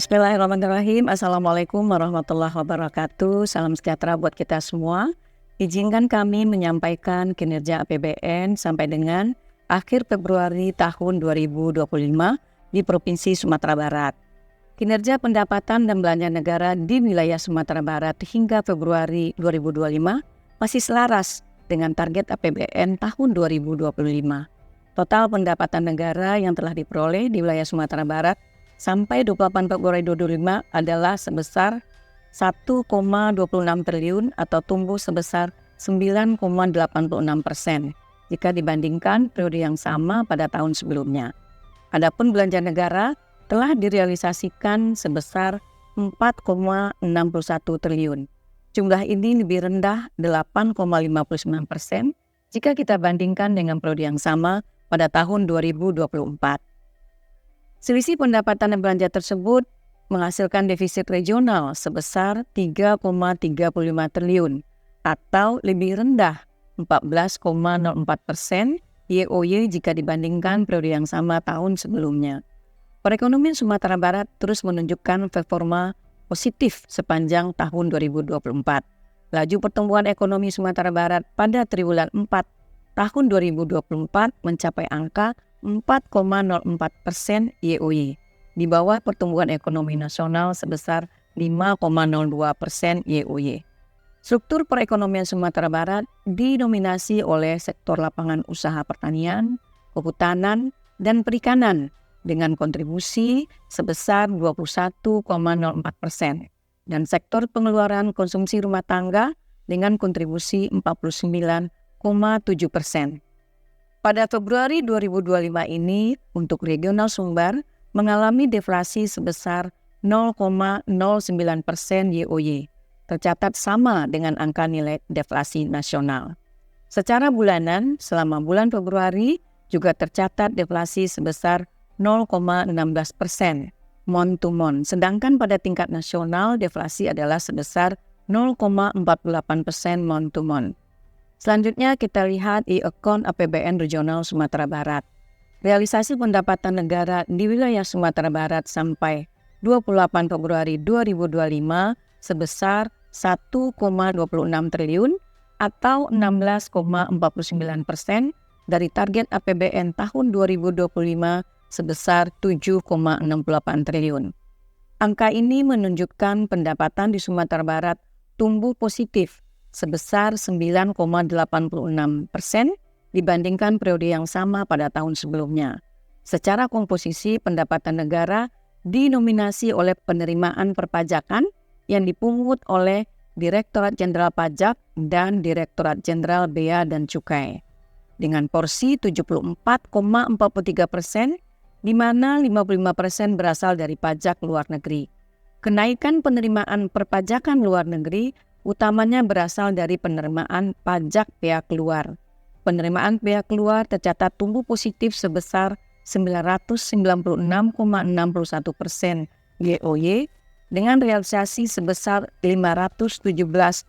Bismillahirrahmanirrahim. Assalamualaikum warahmatullahi wabarakatuh. Salam sejahtera buat kita semua. Izinkan kami menyampaikan kinerja APBN sampai dengan akhir Februari tahun 2025 di Provinsi Sumatera Barat. Kinerja pendapatan dan belanja negara di wilayah Sumatera Barat hingga Februari 2025 masih selaras dengan target APBN tahun 2025. Total pendapatan negara yang telah diperoleh di wilayah Sumatera Barat sampai 28 Februari 2025 adalah sebesar 1,26 triliun atau tumbuh sebesar 9,86% jika dibandingkan periode yang sama pada tahun sebelumnya. Adapun belanja negara telah direalisasikan sebesar 4,61 triliun. Jumlah ini lebih rendah 8,59% jika kita bandingkan dengan periode yang sama pada tahun 2024. Selisih pendapatan dan belanja tersebut menghasilkan defisit regional sebesar 3,35 triliun atau lebih rendah 14,04% YoY jika dibandingkan periode yang sama tahun sebelumnya. Perekonomian Sumatera Barat terus menunjukkan performa positif sepanjang tahun 2024. Laju pertumbuhan ekonomi Sumatera Barat pada triwulan 4 tahun 2024 mencapai angka 4,04% YoY, di bawah pertumbuhan ekonomi nasional sebesar 5,02% YoY. Struktur perekonomian Sumatera Barat didominasi oleh sektor lapangan usaha pertanian, kehutanan, dan perikanan dengan kontribusi sebesar 21,04% dan sektor pengeluaran konsumsi rumah tangga dengan kontribusi 49,7%. Pada Februari 2025 ini, untuk regional Sumbar mengalami deflasi sebesar 0,09% YoY, tercatat sama dengan angka nilai deflasi nasional. Secara bulanan, selama bulan Februari juga tercatat deflasi sebesar 0,16% month to month, sedangkan pada tingkat nasional deflasi adalah sebesar 0,48% month to month. Selanjutnya kita lihat e-account APBN Regional Sumatera Barat. Realisasi pendapatan negara di wilayah Sumatera Barat sampai 28 Februari 2025 sebesar 1,26 triliun atau 16,49% dari target APBN tahun 2025 sebesar 7,68 triliun. Angka ini menunjukkan pendapatan di Sumatera Barat tumbuh positif sebesar 9,86% dibandingkan periode yang sama pada tahun sebelumnya. Secara komposisi pendapatan negara dinominasi oleh penerimaan perpajakan yang dipungut oleh Direktorat Jenderal Pajak dan Direktorat Jenderal Bea dan Cukai dengan porsi 74,43%, di mana 55% berasal dari pajak luar negeri. Kenaikan penerimaan perpajakan luar negeri utamanya berasal dari penerimaan pajak bea keluar. Penerimaan bea keluar tercatat tumbuh positif sebesar 996,61% YoY dengan realisasi sebesar 517,23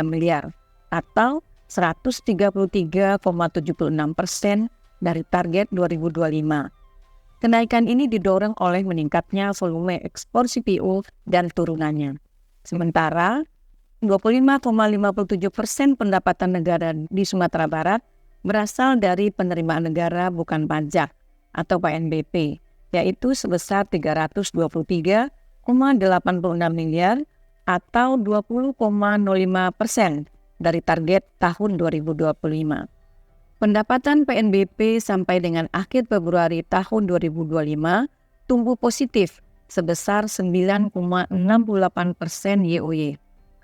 miliar atau 133,76% dari target 2025. Kenaikan ini didorong oleh meningkatnya volume ekspor CPO dan turunannya. Sementara 25,57% pendapatan negara di Sumatera Barat berasal dari penerimaan negara bukan pajak atau PNBP, yaitu sebesar 323,86 miliar atau 20,05% dari target tahun 2025. Pendapatan PNBP sampai dengan akhir Februari tahun 2025 tumbuh positif sebesar 9,68% YoY.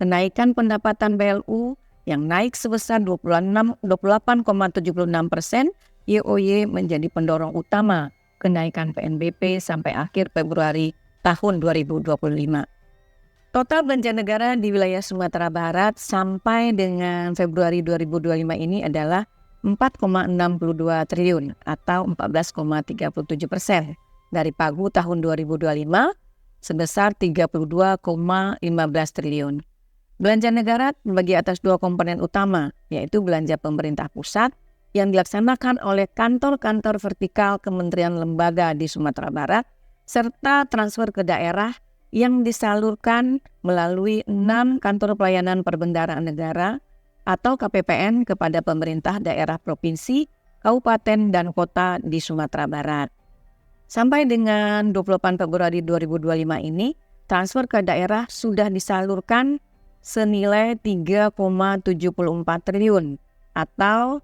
Kenaikan pendapatan BLU yang naik sebesar 28,76% YoY menjadi pendorong utama kenaikan PNBP sampai akhir Februari tahun 2025. Total belanja negara di wilayah Sumatera Barat sampai dengan Februari 2025 ini adalah 4,62 triliun atau 14,37% dari pagu tahun 2025 sebesar 32,15 triliun. Belanja negara terbagi atas dua komponen utama, yaitu belanja pemerintah pusat yang dilaksanakan oleh kantor-kantor vertikal kementerian lembaga di Sumatera Barat serta transfer ke daerah yang disalurkan melalui 6 kantor pelayanan perbendaharaan negara atau KPPN kepada pemerintah daerah provinsi, kabupaten, dan kota di Sumatera Barat. Sampai dengan 28 Februari 2025 ini, transfer ke daerah sudah disalurkan senilai 3,74 triliun atau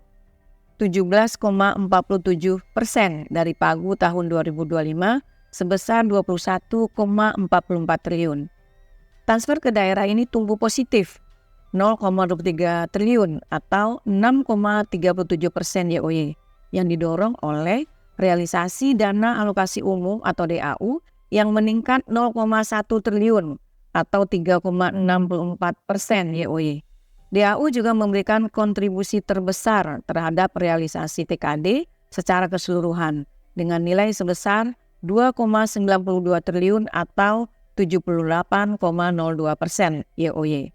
17,47% dari pagu tahun 2025 sebesar 21,44 triliun. Transfer ke daerah ini tumbuh positif 0,23 triliun atau 6,37% YoY yang didorong oleh realisasi dana alokasi umum atau DAU yang meningkat 0,1 triliun atau 3,64% YoY. DAU juga memberikan kontribusi terbesar terhadap realisasi TKD secara keseluruhan dengan nilai sebesar 2,92 triliun atau 78,02% YoY.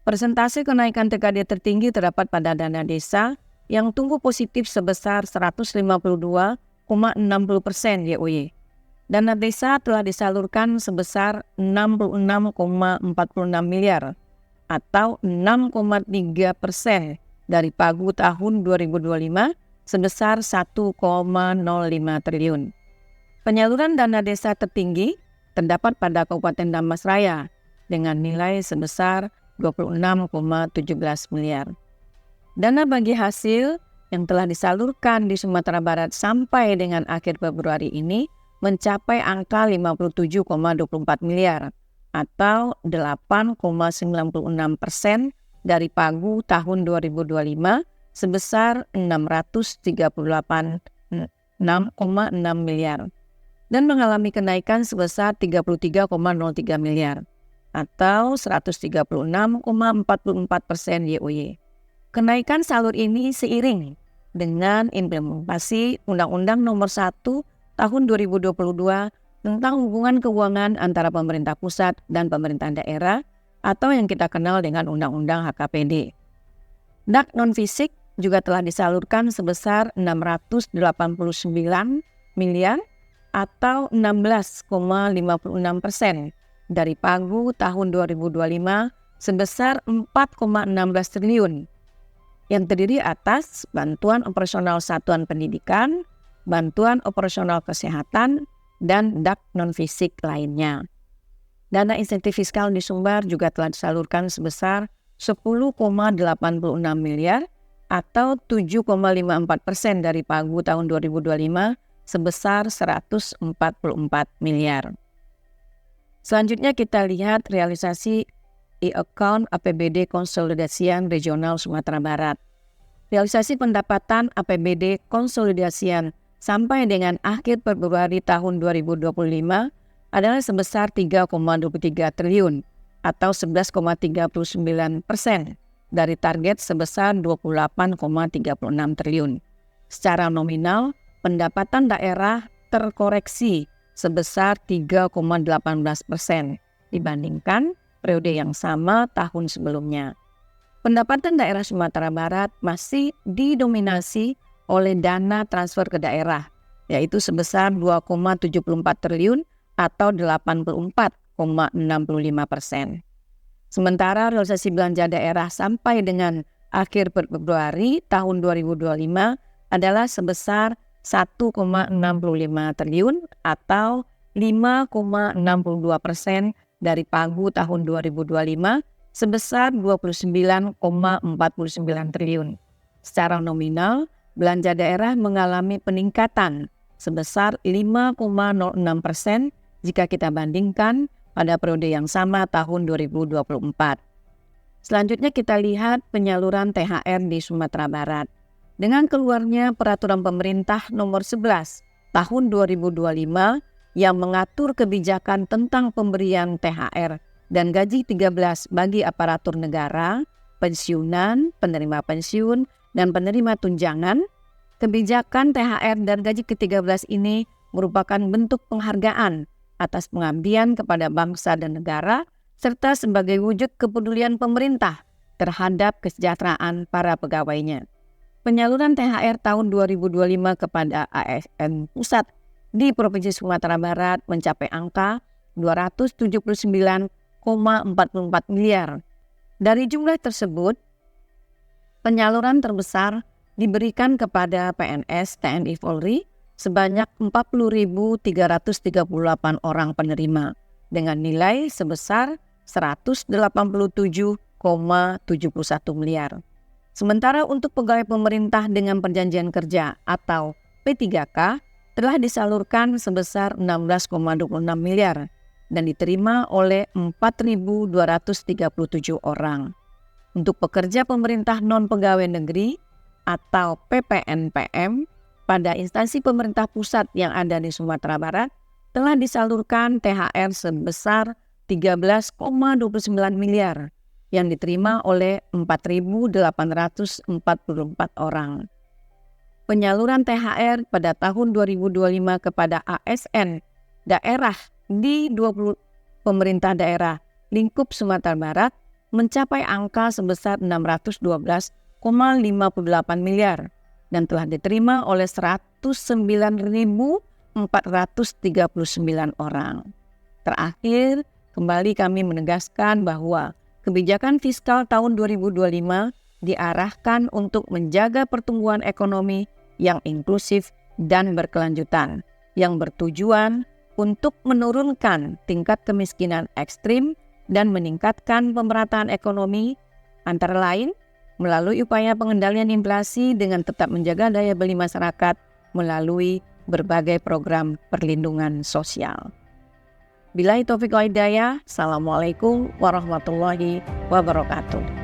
Persentase kenaikan TKD tertinggi terdapat pada dana desa yang tumbuh positif sebesar 152,60% YoY. Dana desa telah disalurkan sebesar 66,46 miliar atau 6,3% dari pagu tahun 2025 sebesar 1,05 triliun. Penyaluran dana desa tertinggi terdapat pada Kabupaten Dambasraya dengan nilai sebesar 26,17 miliar. Dana bagi hasil yang telah disalurkan di Sumatera Barat sampai dengan akhir Februari ini mencapai angka 57,24 miliar atau 8,96% dari pagu tahun 2025 sebesar 638,6 miliar dan mengalami kenaikan sebesar 33,03 miliar atau 136,44% YoY. Kenaikan salur ini seiring dengan implementasi Undang-Undang Nomor 1 Tahun 2022 tentang hubungan keuangan antara pemerintah pusat dan pemerintah daerah atau yang kita kenal dengan Undang-Undang HKPD. DAK non-fisik juga telah disalurkan sebesar 689 miliar atau 16,56% dari pagu tahun 2025 sebesar 4,16 triliun yang terdiri atas bantuan operasional satuan pendidikan, bantuan operasional kesehatan, dan DAK non-fisik lainnya. Dana insentif fiskal di Sumbar juga telah disalurkan sebesar 10,86 miliar atau 7,54% dari pagu tahun 2025 sebesar 144 miliar. Selanjutnya kita lihat realisasi e-account APBD Konsolidasian Regional Sumatera Barat. Realisasi pendapatan APBD Konsolidasian sampai dengan akhir Februari tahun 2025 adalah sebesar 3,23 triliun atau 11,39% dari target sebesar 28,36 triliun. Secara nominal, pendapatan daerah terkoreksi sebesar 3,18% dibandingkan periode yang sama tahun sebelumnya. Pendapatan daerah Sumatera Barat masih didominasi oleh dana transfer ke daerah, yaitu sebesar 2,74 triliun atau 84,65%. Sementara realisasi belanja daerah sampai dengan akhir Februari tahun 2025 adalah sebesar 1,65 triliun atau 5,62% dari pagu tahun 2025 sebesar 29,49 triliun. Secara nominal, belanja daerah mengalami peningkatan sebesar 5,06% jika kita bandingkan pada periode yang sama tahun 2024. Selanjutnya kita lihat penyaluran THR di Sumatera Barat. Dengan keluarnya peraturan pemerintah nomor 11 tahun 2025 yang mengatur kebijakan tentang pemberian THR dan gaji 13 bagi aparatur negara, pensiunan, penerima pensiun, dan penerima tunjangan, kebijakan THR dan gaji ke-13 ini merupakan bentuk penghargaan atas pengabdian kepada bangsa dan negara, serta sebagai wujud kepedulian pemerintah terhadap kesejahteraan para pegawainya. Penyaluran THR tahun 2025 kepada ASN Pusat di Provinsi Sumatera Barat mencapai angka 279,44 miliar. Dari jumlah tersebut, penyaluran terbesar diberikan kepada PNS TNI Polri sebanyak 40.338 orang penerima dengan nilai sebesar 187,71 miliar. Sementara untuk pegawai pemerintah dengan perjanjian kerja atau P3K telah disalurkan sebesar 16,26 miliar dan diterima oleh 4.237 orang. Untuk pekerja pemerintah non-pegawai negeri atau PPNPM pada instansi pemerintah pusat yang ada di Sumatera Barat telah disalurkan THR sebesar 13,29 miliar yang diterima oleh 4.844 orang. Penyaluran THR pada tahun 2025 kepada ASN daerah di 20 pemerintah daerah lingkup Sumatera Barat mencapai angka sebesar 612,58 miliar dan telah diterima oleh 109.439 orang. Terakhir, kembali kami menegaskan bahwa kebijakan fiskal tahun 2025 diarahkan untuk menjaga pertumbuhan ekonomi yang inklusif dan berkelanjutan, yang bertujuan untuk menurunkan tingkat kemiskinan ekstrim dan meningkatkan pemerataan ekonomi, antara lain melalui upaya pengendalian inflasi dengan tetap menjaga daya beli masyarakat melalui berbagai program perlindungan sosial. Billahi taufiq wal hidayah. Assalamualaikum warahmatullahi wabarakatuh.